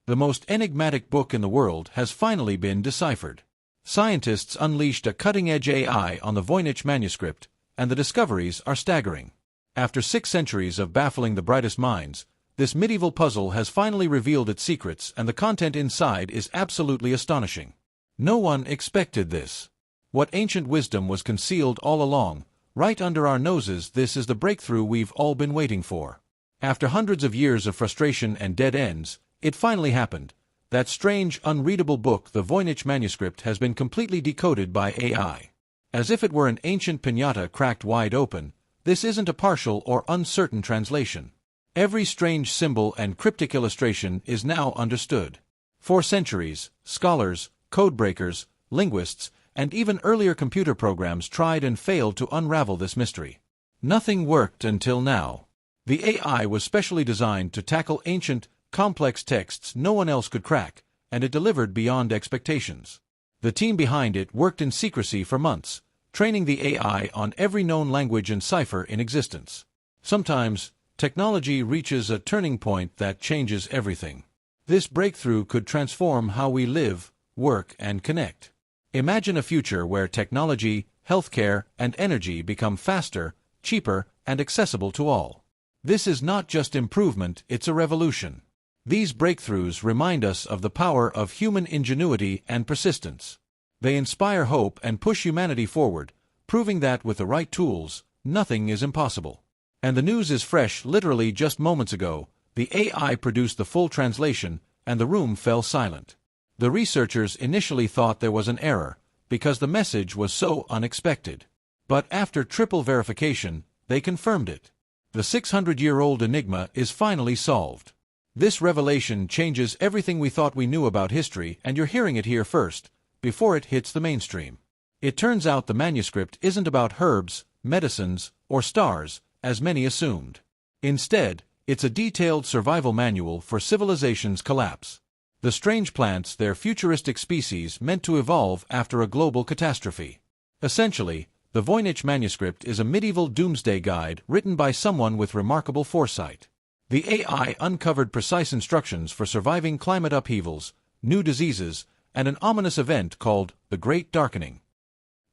The most enigmatic book in the world has finally been deciphered. Scientists unleashed a cutting-edge AI on the Voynich Manuscript, and the discoveries are staggering. After 6 centuries of baffling the brightest minds, this medieval puzzle has finally revealed its secrets, and the content inside is absolutely astonishing. No one expected this. What ancient wisdom was concealed all along, right under our noses? This is the breakthrough we've all been waiting for. After hundreds of years of frustration and dead ends, it finally happened. That strange, unreadable book, the Voynich Manuscript, has been completely decoded by AI. As if it were an ancient piñata cracked wide open, this isn't a partial or uncertain translation. Every strange symbol and cryptic illustration is now understood. For centuries, scholars, codebreakers, linguists, and even earlier computer programs tried and failed to unravel this mystery. Nothing worked until now. The AI was specially designed to tackle ancient, complex texts no one else could crack, and it delivered beyond expectations. The team behind it worked in secrecy for months, training the AI on every known language and cipher in existence. Sometimes, technology reaches a turning point that changes everything. This breakthrough could transform how we live, work, and connect. Imagine a future where technology, healthcare, and energy become faster, cheaper, and accessible to all. This is not just improvement, it's a revolution. These breakthroughs remind us of the power of human ingenuity and persistence. They inspire hope and push humanity forward, proving that with the right tools, nothing is impossible. And the news is fresh. Literally just moments ago, the AI produced the full translation, and the room fell silent. The researchers initially thought there was an error, because the message was so unexpected. But after triple verification, they confirmed it. The 600-year-old enigma is finally solved. This revelation changes everything we thought we knew about history, and you're hearing it here first, before it hits the mainstream. It turns out the manuscript isn't about herbs, medicines, or stars, as many assumed. Instead, it's a detailed survival manual for civilization's collapse. The strange plants, their futuristic species meant to evolve after a global catastrophe. Essentially, the Voynich Manuscript is a medieval doomsday guide written by someone with remarkable foresight. The AI uncovered precise instructions for surviving climate upheavals, new diseases, and an ominous event called the Great Darkening.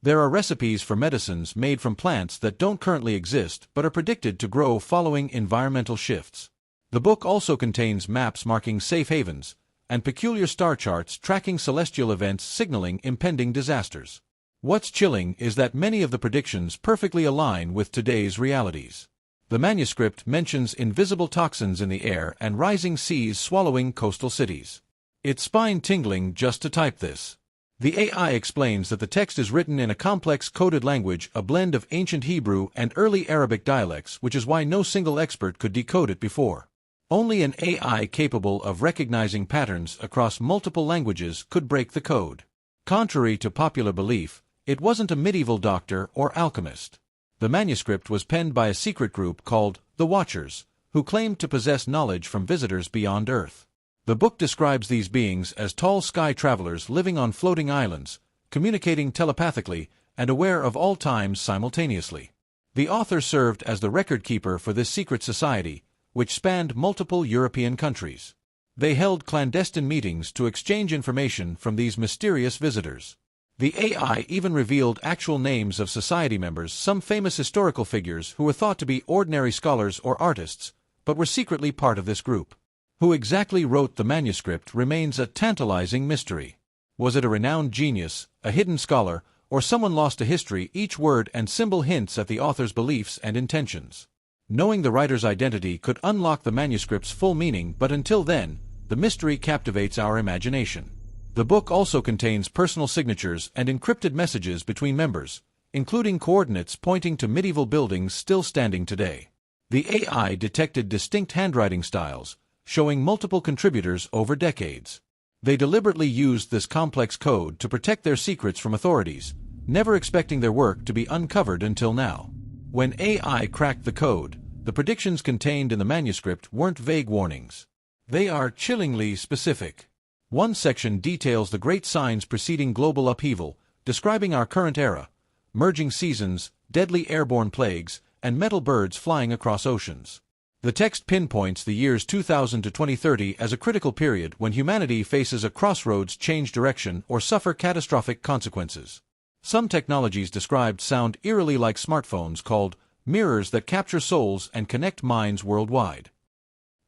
There are recipes for medicines made from plants that don't currently exist but are predicted to grow following environmental shifts. The book also contains maps marking safe havens, and peculiar star charts tracking celestial events signaling impending disasters. What's chilling is that many of the predictions perfectly align with today's realities. The manuscript mentions invisible toxins in the air and rising seas swallowing coastal cities. It's spine-tingling just to type this. The AI explains that the text is written in a complex coded language, a blend of ancient Hebrew and early Arabic dialects, which is why no single expert could decode it before. Only an AI capable of recognizing patterns across multiple languages could break the code. Contrary to popular belief, it wasn't a medieval doctor or alchemist. The manuscript was penned by a secret group called the Watchers, who claimed to possess knowledge from visitors beyond Earth. The book describes these beings as tall sky travelers living on floating islands, communicating telepathically, and aware of all times simultaneously. The author served as the record keeper for this secret society, which spanned multiple European countries. They held clandestine meetings to exchange information from these mysterious visitors. The AI even revealed actual names of society members, some famous historical figures who were thought to be ordinary scholars or artists, but were secretly part of this group. Who exactly wrote the manuscript remains a tantalizing mystery. Was it a renowned genius, a hidden scholar, or someone lost to history? Each word and symbol hints at the author's beliefs and intentions. Knowing the writer's identity could unlock the manuscript's full meaning, but until then, the mystery captivates our imagination. The book also contains personal signatures and encrypted messages between members, including coordinates pointing to medieval buildings still standing today. The AI detected distinct handwriting styles, showing multiple contributors over decades. They deliberately used this complex code to protect their secrets from authorities, never expecting their work to be uncovered until now. When AI cracked the code, the predictions contained in the manuscript weren't vague warnings. They are chillingly specific. One section details the great signs preceding global upheaval, describing our current era: merging seasons, deadly airborne plagues, and metal birds flying across oceans. The text pinpoints the years 2000 to 2030 as a critical period when humanity faces a crossroads, change direction, or suffer catastrophic consequences. Some technologies described sound eerily like smartphones called mirrors that capture souls and connect minds worldwide.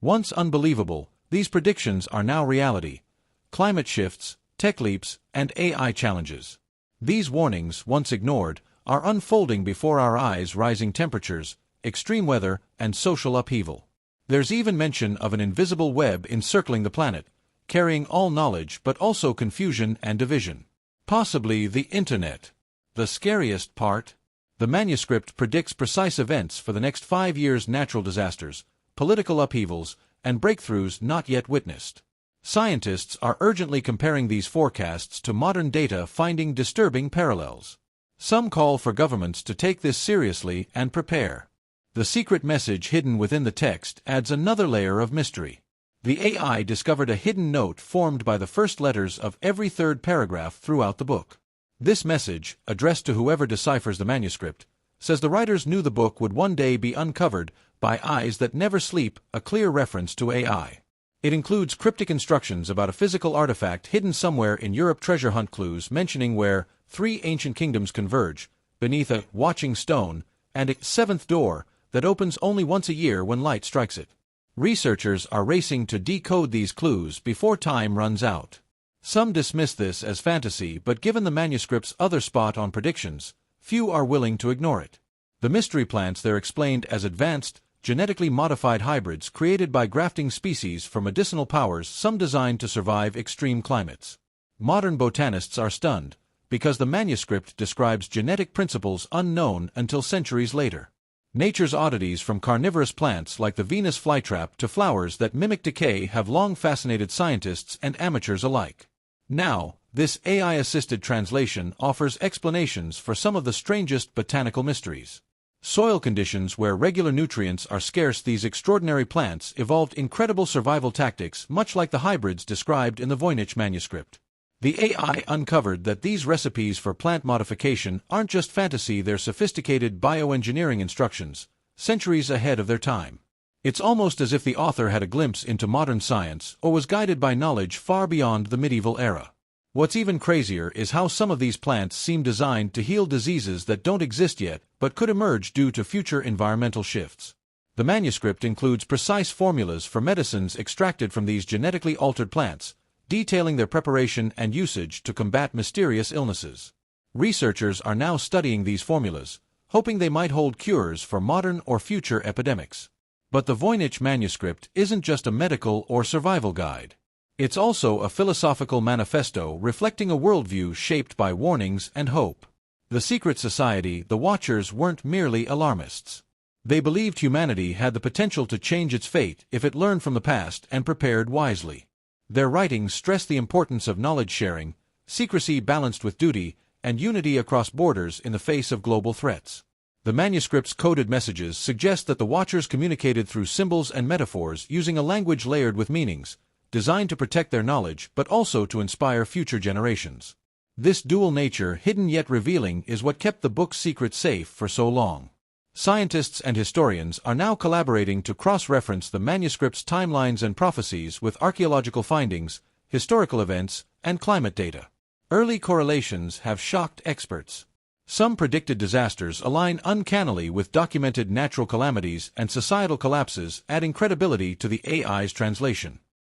Once unbelievable, these predictions are now reality. Climate shifts, tech leaps, and AI challenges. These warnings, once ignored, are unfolding before our eyes: rising temperatures, extreme weather, and social upheaval. There's even mention of an invisible web encircling the planet, carrying all knowledge but also confusion and division. Possibly the Internet. The scariest part? The manuscript predicts precise events for the next 5 years: natural disasters, political upheavals, and breakthroughs not yet witnessed. Scientists are urgently comparing these forecasts to modern data, finding disturbing parallels. Some call for governments to take this seriously and prepare. The secret message hidden within the text adds another layer of mystery. The AI discovered a hidden note formed by the first letters of every third paragraph throughout the book. This message, addressed to whoever deciphers the manuscript, says the writers knew the book would one day be uncovered by eyes that never sleep, a clear reference to AI. It includes cryptic instructions about a physical artifact hidden somewhere in Europe, treasure hunt clues mentioning where 3 ancient kingdoms converge, beneath a watching stone, and a 7th door that opens only once a year when light strikes it. Researchers are racing to decode these clues before time runs out. Some dismiss this as fantasy, but given the manuscript's other spot-on predictions, few are willing to ignore it. The mystery plants they're explained as advanced, genetically modified hybrids created by grafting species for medicinal powers, some designed to survive extreme climates. Modern botanists are stunned, because the manuscript describes genetic principles unknown until centuries later. Nature's oddities, from carnivorous plants like the Venus flytrap to flowers that mimic decay, have long fascinated scientists and amateurs alike. Now, this AI-assisted translation offers explanations for some of the strangest botanical mysteries. Soil conditions where regular nutrients are scarce. These extraordinary plants evolved incredible survival tactics, much like the hybrids described in the Voynich Manuscript. The AI uncovered that these recipes for plant modification aren't just fantasy, they're sophisticated bioengineering instructions, centuries ahead of their time. It's almost as if the author had a glimpse into modern science or was guided by knowledge far beyond the medieval era. What's even crazier is how some of these plants seem designed to heal diseases that don't exist yet but could emerge due to future environmental shifts. The manuscript includes precise formulas for medicines extracted from these genetically altered plants, detailing their preparation and usage to combat mysterious illnesses. Researchers are now studying these formulas, hoping they might hold cures for modern or future epidemics. But the Voynich Manuscript isn't just a medical or survival guide. It's also a philosophical manifesto reflecting a worldview shaped by warnings and hope. The secret society, the Watchers, weren't merely alarmists. They believed humanity had the potential to change its fate if it learned from the past and prepared wisely. Their writings stress the importance of knowledge sharing, secrecy balanced with duty, and unity across borders in the face of global threats. The manuscript's coded messages suggest that the Watchers communicated through symbols and metaphors, using a language layered with meanings, designed to protect their knowledge but also to inspire future generations. This dual nature, hidden yet revealing, is what kept the book's secret safe for so long. Scientists and historians are now collaborating to cross-reference the manuscript's timelines and prophecies with archaeological findings, historical events, and climate data. Early correlations have shocked experts. Some predicted disasters align uncannily with documented natural calamities and societal collapses, adding credibility to the AI's translation.